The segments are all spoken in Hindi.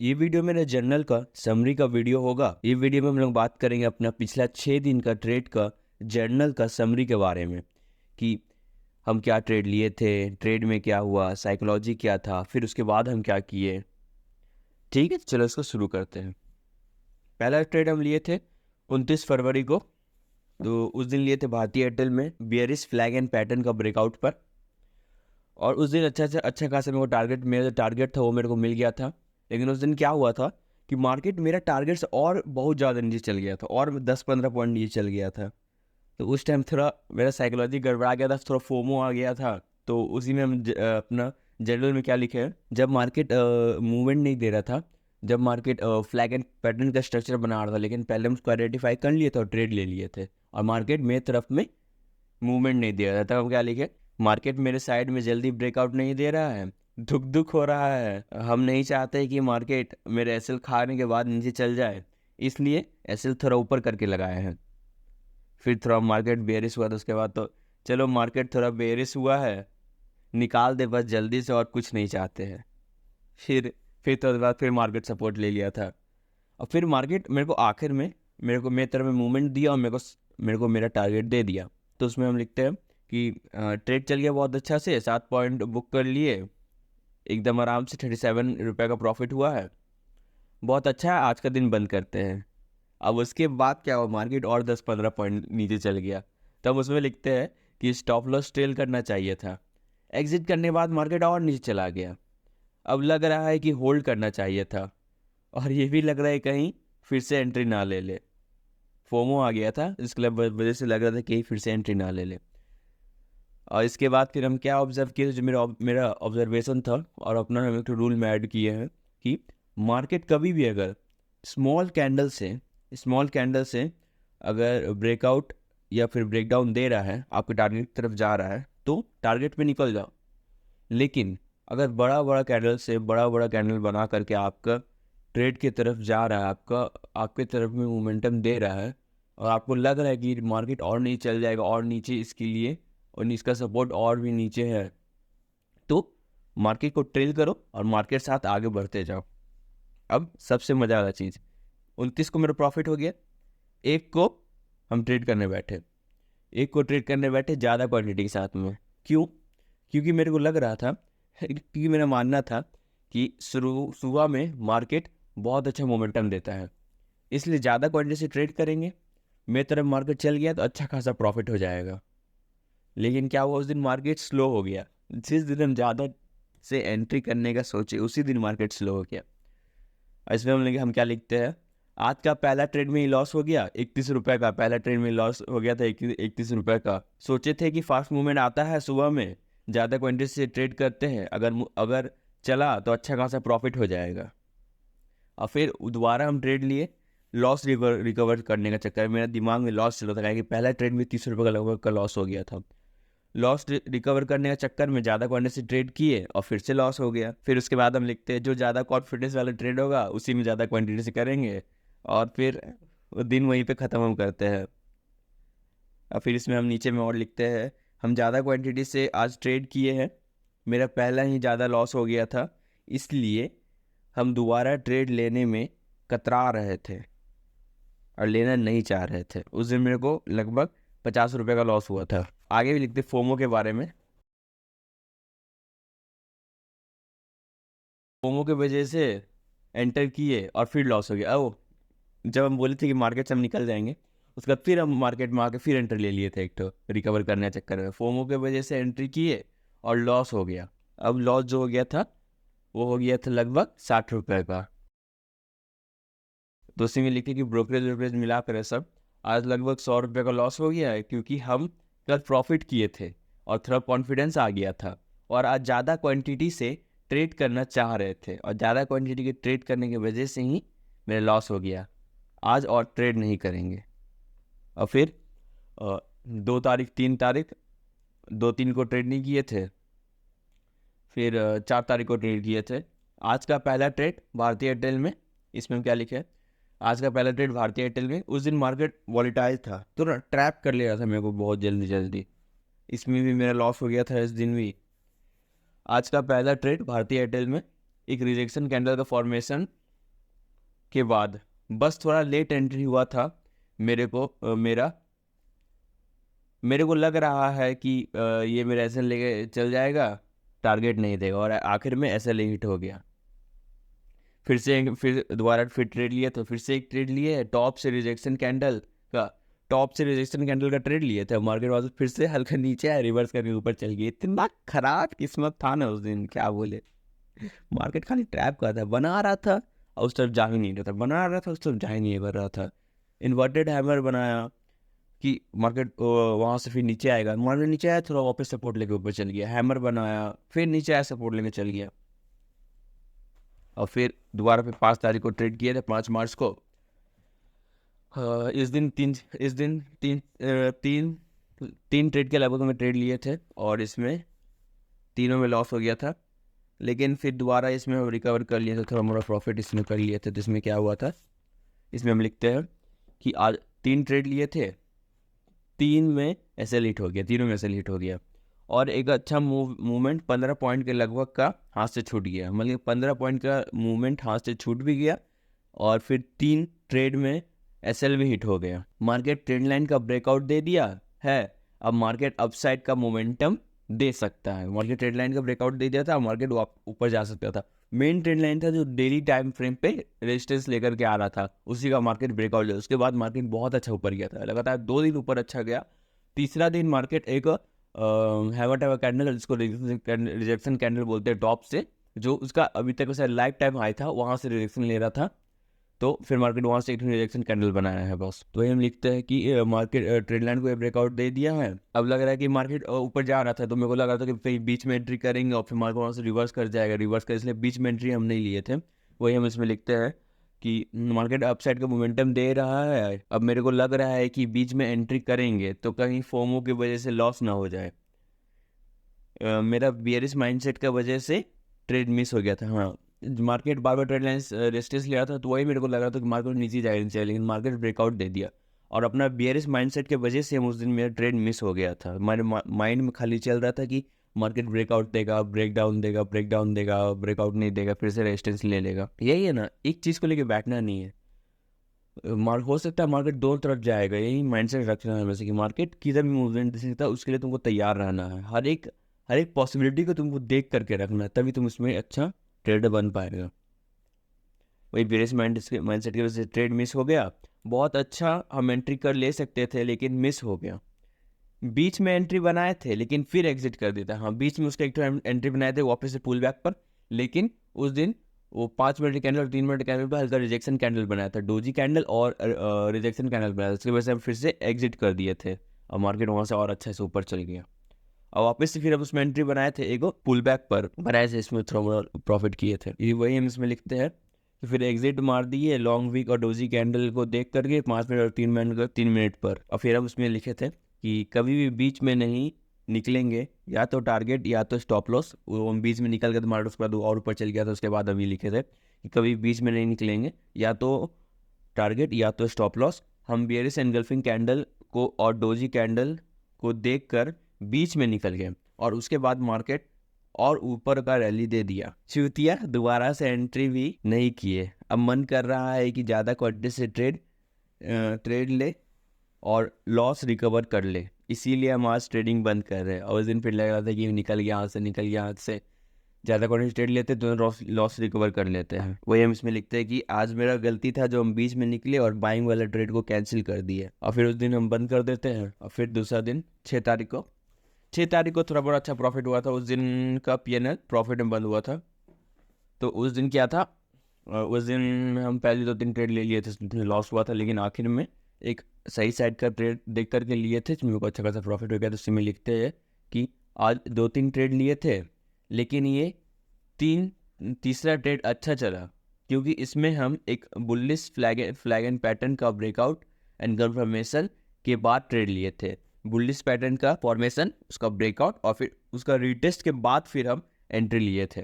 ये वीडियो मेरे जर्नल का समरी का वीडियो होगा। ये वीडियो में हम लोग बात करेंगे अपना पिछला 6 दिन का ट्रेड का जर्नल का समरी के बारे में कि हम क्या ट्रेड लिए थे, ट्रेड में क्या हुआ, साइकोलॉजी क्या था, फिर उसके बाद हम क्या किए। ठीक है, चलो इसको शुरू करते हैं। पहला ट्रेड हम लिए थे 29 फरवरी को। तो उस दिन लिए थे भारतीय एयरटेल में बेयरिश फ्लैग एंड पैटर्न का ब्रेकआउट पर। और उस दिन अच्छा खासा मेरे को मेरा जो टारगेट था वो मेरे को मिल गया था। लेकिन उस दिन क्या हुआ था कि मार्केट मेरा टारगेट से और बहुत ज़्यादा नीचे चल गया था, और 10-15 पॉइंट नीचे चल गया था। तो उस टाइम थोड़ा मेरा साइकोलॉजी गड़बड़ा गया था, थोड़ा फोमो आ गया था। तो उसी में हम अपना जर्नल में क्या लिखे है, जब मार्केट मूवमेंट नहीं दे रहा था, जब मार्केट फ्लैग एंड पैटर्न का स्ट्रक्चर बना रहा था, लेकिन पहले हम उसको आइडेंटिफाई कर लिए थे और ट्रेड ले लिए थे, और मार्केट मेरी तरफ में मूवमेंट नहीं दे रहा था, तब हम क्या लिखे, मार्केट मेरे साइड में जल्दी ब्रेकआउट नहीं दे रहा है, धुक धुक हो रहा है, हम नहीं चाहते कि मार्केट मेरे एसएल खाने के बाद नीचे चल जाए, इसलिए एसएल थोड़ा ऊपर करके लगाए हैं। फिर थोड़ा मार्केट बेयरिश हुआ था उसके बाद, तो चलो मार्केट थोड़ा बेयरिश हुआ है, निकाल दे बस जल्दी से, और कुछ नहीं चाहते हैं। फिर तो उसके बाद फिर मार्केट सपोर्ट ले लिया था। और फिर मार्केट मेरे को आखिर में मेरे तरफ में मूवमेंट दिया, और मेरे को मेरा टारगेट दे दिया। तो उसमें हम लिखते हैं कि ट्रेड चल गया बहुत अच्छा से, 7 पॉइंट बुक कर लिए, एकदम आराम से 37 रुपये का प्रॉफिट हुआ है, बहुत अच्छा है। आज का दिन बंद करते हैं। अब उसके बाद क्या हुआ, मार्केट और 10-15 पॉइंट नीचे चल गया। तब उसमें लिखते हैं कि स्टॉप लॉस ट्रेल करना चाहिए था। एग्जिट करने के बाद मार्केट और नीचे चला गया। अब लग रहा है कि होल्ड करना चाहिए था, और ये भी लग रहा है कहीं फिर से एंट्री ना ले ले। फोमो आ गया था, इसके वजह से लग रहा था कि फिर से एंट्री ना ले ले। और इसके बाद फिर हम क्या ऑब्जर्व किए, जो मेरा ऑब्जर्वेशन था, और अपना हम एक रूल में ऐड किए हैं कि मार्केट कभी भी अगर स्मॉल कैंडल से अगर ब्रेकआउट या फिर ब्रेकडाउन दे रहा है, आपके टारगेट की तरफ जा रहा है, तो टारगेट पे निकल जाओ। लेकिन अगर बड़ा बड़ा कैंडल बना करके आपका ट्रेड की तरफ जा रहा है, आपके तरफ में मोमेंटम दे रहा है, और आपको लग रहा है कि मार्केट और नहीं चल जाएगा और नीचे इसके लिए, और इसका सपोर्ट और भी नीचे है, तो मार्केट को ट्रेल करो और मार्केट साथ आगे बढ़ते जाओ। अब सबसे मजा वाला चीज़, 29 को मेरा प्रॉफिट हो गया। एक को हम ट्रेड करने बैठे, ज़्यादा क्वांटिटी के साथ में। क्यों? क्योंकि मेरे को लग रहा था, क्योंकि मेरा मानना था कि सुबह में मार्केट बहुत अच्छा मोमेंटम देता है, इसलिए ज़्यादा क्वांटिटी से ट्रेड करेंगे। मेरी तरफ मार्केट चल गया तो अच्छा खासा प्रॉफिट हो जाएगा। लेकिन क्या हुआ, उस दिन मार्केट स्लो हो गया। जिस दिन हम ज़्यादा से एंट्री करने का सोचे, उसी दिन मार्केट स्लो हो गया। इसमें हम क्या लिखते हैं, आज का पहला ट्रेड में ही लॉस हो गया 31 रुपये का। पहला ट्रेड में लॉस हो गया था 31 रुपये का। सोचे थे कि फास्ट मूवमेंट आता है सुबह में, ज़्यादा क्वांटिटी से ट्रेड करते हैं, अगर चला तो अच्छा खासा प्रॉफिट हो जाएगा। और फिर दोबारा हम ट्रेड लिए, लॉस रिकवर करने का चक्कर, मेरा दिमाग में लॉस चल रहा था कि पहला ट्रेड में 30 रुपये का लगभग का लॉस हो गया था। लॉस रिकवर करने का चक्कर में ज़्यादा क्वांटिटी से ट्रेड किए, और फिर से लॉस हो गया। फिर उसके बाद हम लिखते हैं जो ज़्यादा कॉन्फिडेंस वाला ट्रेड होगा उसी में ज़्यादा क्वांटिटी से करेंगे, और फिर वो दिन वहीं पे ख़त्म हम करते हैं। और फिर इसमें हम नीचे में और लिखते हैं, हम ज़्यादा क्वांटिटी से आज ट्रेड किए हैं, मेरा पहला ही ज़्यादा लॉस हो गया था, इसलिए हम दोबारा ट्रेड लेने में कतरा रहे थे और लेना नहीं चाह रहे थे। उस दिन मेरे को लगभग 50 रुपये का लॉस हुआ था। आगे भी लिखते फोमो के बारे में। फोमो की वजह से एंटर किए और फिर लॉस हो गया। ओ, जब हम बोले थे कि मार्केट से हम निकल जाएंगे, उसके बाद फिर हम मार्केट में आके फिर एंटर ले लिए थे, एक तो रिकवर करने के चक्कर में फोमो की वजह से एंट्री किए और लॉस हो गया। अब लॉस जो हो गया था वो हो गया था लगभग 60 रुपये का। तो उसी में लिखे कि ब्रोकरेज वोकरेज मिला कर सब आज लगभग 100 रुपये का लॉस हो गया है, क्योंकि हम कल प्रॉफिट किए थे और थोड़ा कॉन्फिडेंस आ गया था, और आज ज़्यादा क्वांटिटी से ट्रेड करना चाह रहे थे, और ज़्यादा क्वांटिटी के ट्रेड करने की वजह से ही मेरा लॉस हो गया। आज और ट्रेड नहीं करेंगे। और फिर 2 तारीख 3 तारीख 2-3 को ट्रेड नहीं किए थे, फिर 4 तारीख को ट्रेड किए थे। आज का पहला ट्रेड भारतीय एयरटेल में, इसमें हम क्या लिखे, आज का पहला ट्रेड भारतीय एयरटेल में। उस दिन मार्केट वॉलेटाइल था, तो ना ट्रैप कर लिया था मेरे को बहुत जल्दी जल्दी, इसमें भी मेरा लॉस हो गया था इस दिन भी। आज का पहला ट्रेड भारतीय एयरटेल में, एक रिजेक्शन कैंडल का फॉर्मेशन के बाद बस थोड़ा लेट एंट्री हुआ था। मेरे को लग रहा है कि ये मेरा एसएल लेके चल जाएगा, टारगेट नहीं देगा, और आखिर में एसएल हिट हो गया। फिर दोबारा ट्रेड लिए, तो फिर से एक ट्रेड लिए टॉप से रिजेक्शन कैंडल का ट्रेड लिए थे। मार्केट वापस फिर से हल्का नीचे आया, रिवर्स करके ऊपर चल गई। इतना खराब किस्मत था ना उस दिन, क्या बोले। मार्केट खाली ट्रैप का था, बना रहा था और उस तरफ जा ही नहीं रहा था, बना रहा था उस तरफ जा ही नहीं कर रहा था। इन्वर्टेड हैमर बनाया कि मार्केट वहाँ से फिर नीचे आएगा, मार्केट नीचे आया, थोड़ा वापस सपोर्ट लेके ऊपर चल गया। हैमर बनाया, फिर नीचे आया, सपोर्ट लेके चल गया। और फिर दोबारा फिर 5 तारीख को ट्रेड किए थे, 5 मार्च को। इस दिन तीन ट्रेड के लगभग में ट्रेड लिए थे और इसमें तीनों में लॉस हो गया था। लेकिन फिर दोबारा इसमें हम रिकवर कर लिए थे, थोड़ा मोड़ा प्रॉफिट इसमें कर लिए थे। तो इसमें क्या हुआ था, इसमें हम लिखते हैं कि आज 3 ट्रेड लिए थे, 3 में एसएल हिट हो गया, तीनों में एसएल हिट हो गया। और एक अच्छा मूवमेंट 15 पॉइंट के लगभग का हाथ से छूट गया, मतलब 15 पॉइंट का मूवमेंट हाथ से छूट भी गया। और फिर 3 ट्रेड में एसएल भी हिट हो गया। मार्केट ट्रेंड लाइन का ब्रेकआउट दे दिया है, अब मार्केट अपसाइड का मोमेंटम दे सकता है। मार्केट ट्रेंड लाइन का ब्रेकआउट दे दिया था, मार्केट ऊपर जा सकता था। मेन ट्रेंड लाइन था जो डेली टाइम फ्रेम पे रेजिस्टेंस लेकर के आ रहा था, उसी का मार्केट ब्रेकआउट दिया। उसके बाद मार्केट बहुत अच्छा ऊपर गया था, लगातार 2 दिन ऊपर अच्छा गया। तीसरा दिन मार्केट एक हैवर कैंडल, जिसको रिजेक्शन कैंडल बोलते हैं, टॉप से, जो उसका अभी तक उसे लाइफ टाइम हाई था, वहाँ से रिजेक्शन ले रहा था। तो फिर मार्केट वहाँ से एक रिजेक्शन कैंडल बनाया है बस। तो ये हम लिखते हैं कि मार्केट ट्रेंड लाइन को ब्रेकआउट दे दिया है। अब लग रहा है कि मार्केट ऊपर जा रहा था, तो मेरे को लग रहा था कि फिर बीच में एंट्री करेंगे और फिर मार्केट वहाँ से रिवर्स कर जाएगा, रिवर्स कर, इसलिए बीच में एंट्री हम नहीं लिए थे। वही हम इसमें लिखते हैं कि मार्केट अपसाइड का मोमेंटम दे रहा है। अब मेरे को लग रहा है कि बीच में एंट्री करेंगे तो कहीं फोमो की वजह से लॉस ना हो जाए। मेरा बियरिश माइंडसेट का वजह से ट्रेड मिस हो गया था। हाँ, मार्केट बार बार ट्रेड लाइन रेजिस्टेंस ले रहा था, तो वही मेरे को लग रहा था कि मार्केट नीचे जाएगा चाहिए, लेकिन मार्केट ब्रेकआउट दे दिया। और अपना बियरिश माइंडसेट के वजह से उस दिन मेरा ट्रेड मिस हो गया था। हमारे माइंड में खाली चल रहा था कि मार्केट ब्रेकआउट देगा, ब्रेकडाउन देगा, ब्रेकआउट नहीं देगा, फिर से रेजिस्टेंस ले लेगा। यही है ना, एक चीज़ को लेकर बैठना नहीं है। हो सकता है मार्केट दोनों तरफ जाएगा, यही माइंडसेट रखना है वैसे कि मार्केट किधर भी मूवमेंट दे सकता है, उसके लिए तुमको तैयार रहना है। हर एक पॉसिबिलिटी को तुमको देख करके रखना है, तभी तुम उसमें अच्छा ट्रेडर बन पाएगा। वही बेरिश माइंडसेट की वजह से ट्रेड मिस हो गया। बहुत अच्छा हम एंट्री कर ले सकते थे, लेकिन मिस हो गया। बीच में एंट्री बनाए थे लेकिन फिर एग्जिट कर देता। हाँ, बीच में उसका एक एंट्री बनाए थे वापस से पुल बैक पर, लेकिन उस दिन वो 5 मिनट कैंडल और 3 मिनट कैंडल पर हल्का रिजेक्शन कैंडल बनाया था, डोजी कैंडल और रिजेक्शन कैंडल बनाया था। उसकी वजह से हम फिर से एग्जिट कर दिए थे और मार्केट वहाँ से और अच्छे से ऊपर चल गया। और वापस से फिर हम उसमें एंट्री बनाए थे, एक पुल बैक पर बनाए थे, इसमें थोड़ा प्रॉफिट किए थे। ये वही हम इसमें लिखते हैं कि फिर एग्जिट मार दिए लॉन्ग वीक और डोजी कैंडल को देख करके 5 मिनट और 3 मिनट पर। और फिर हम उसमें लिखे थे कि कभी भी बीच में नहीं निकलेंगे, या तो टारगेट या तो स्टॉप लॉस। वो हम बीच में निकल गए तो मार्केट उसके बाद और ऊपर चल गया था। उसके बाद हम ये लिखे थे कि कभी बीच में नहीं निकलेंगे, या तो टारगेट या तो स्टॉप लॉस। हम बियरिश एनगल्फिंग कैंडल को और डोजी कैंडल को देख कर बीच में निकल गए और उसके बाद मार्केट और ऊपर का रैली दे दिया। चूतिया दोबारा से एंट्री भी नहीं किए। अब मन कर रहा है कि ज़्यादा क्वांटिटी से ट्रेड ले और लॉस रिकवर कर ले, इसीलिए हम आज ट्रेडिंग बंद कर रहे हैं। और उस दिन फिर लग रहा था कि निकल गया हाथ से, ज़्यादा क्वांटिटी ट्रेड लेते तो लॉस रिकवर कर लेते हैं। वही हम इसमें लिखते हैं कि आज मेरा गलती था जो हम बीच में निकले और बाइंग वाला ट्रेड को कैंसिल कर दिए, और फिर उस दिन हम बंद कर देते हैं। और फिर दूसरा दिन 6 तारीख को थोड़ा बहुत अच्छा प्रॉफिट हुआ था। उस दिन का पीएनएल प्रॉफिट में बंद हुआ था। तो उस दिन क्या था, उस दिन हम पहले 2-3 ट्रेड ले लिए थे, लॉस हुआ था, लेकिन आखिर में एक सही साइड का ट्रेड देख करके लिए थे, मेरे को अच्छा खासा प्रॉफिट हो गया। तो उसमें लिखते हैं कि आज 2-3 ट्रेड लिए थे, लेकिन ये तीसरा ट्रेड अच्छा चला, क्योंकि इसमें हम एक बुलिश फ्लैग एंड पैटर्न का ब्रेकआउट एंड कंफर्मेशन के बाद ट्रेड लिए थे। बुलिश पैटर्न का फॉर्मेशन, उसका ब्रेकआउट और फिर उसका रीटेस्ट के बाद फिर हम एंट्री लिए थे,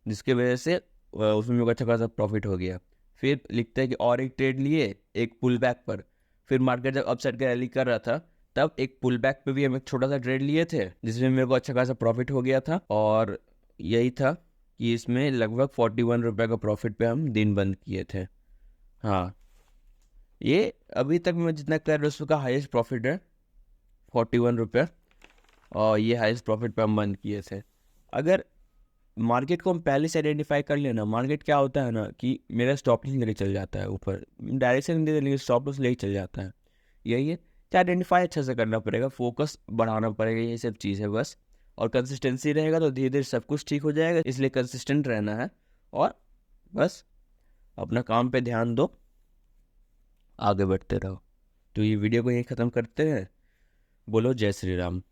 जिसकी वजह से उसमें मेरे को अच्छा खासा प्रॉफिट हो गया। फिर लिखते हैं कि और एक ट्रेड लिए एक पुल बैक पर। फिर मार्केट जब अपसाइड का रैली कर रहा था, तब एक पुल बैक पे भी हम एक छोटा सा ट्रेड लिए थे, जिसमें मेरे को अच्छा खासा प्रॉफिट हो गया था। और यही था कि इसमें लगभग 41 रुपये का प्रॉफिट पे हम दिन बंद किए थे। हाँ, ये अभी तक मैं जितना क्लियर हूँ उसका हाईएस्ट प्रॉफिट है 41 रुपये, और ये हाईएस्ट प्रॉफिट पे हम बंद किए थे। अगर मार्केट को हम पहले से आइडेंटिफाई कर लेना, मार्केट क्या होता है ना कि मेरा स्टॉप लॉस लेके चल जाता है ऊपर, डायरेक्शन दे देंगे स्टॉप लॉस लेके चल जाता है। यही है, तो आइडेंटिफाई अच्छे से करना पड़ेगा, फोकस बढ़ाना पड़ेगा, ये सब चीज़ है बस। और कंसिस्टेंसी रहेगा तो धीरे धीरे सब कुछ ठीक हो जाएगा, इसलिए कंसिस्टेंट रहना है और बस अपना काम पे ध्यान दो, आगे बढ़ते रहो। तो ये वीडियो को यहीं ख़त्म करते हैं। बोलो जय श्री राम।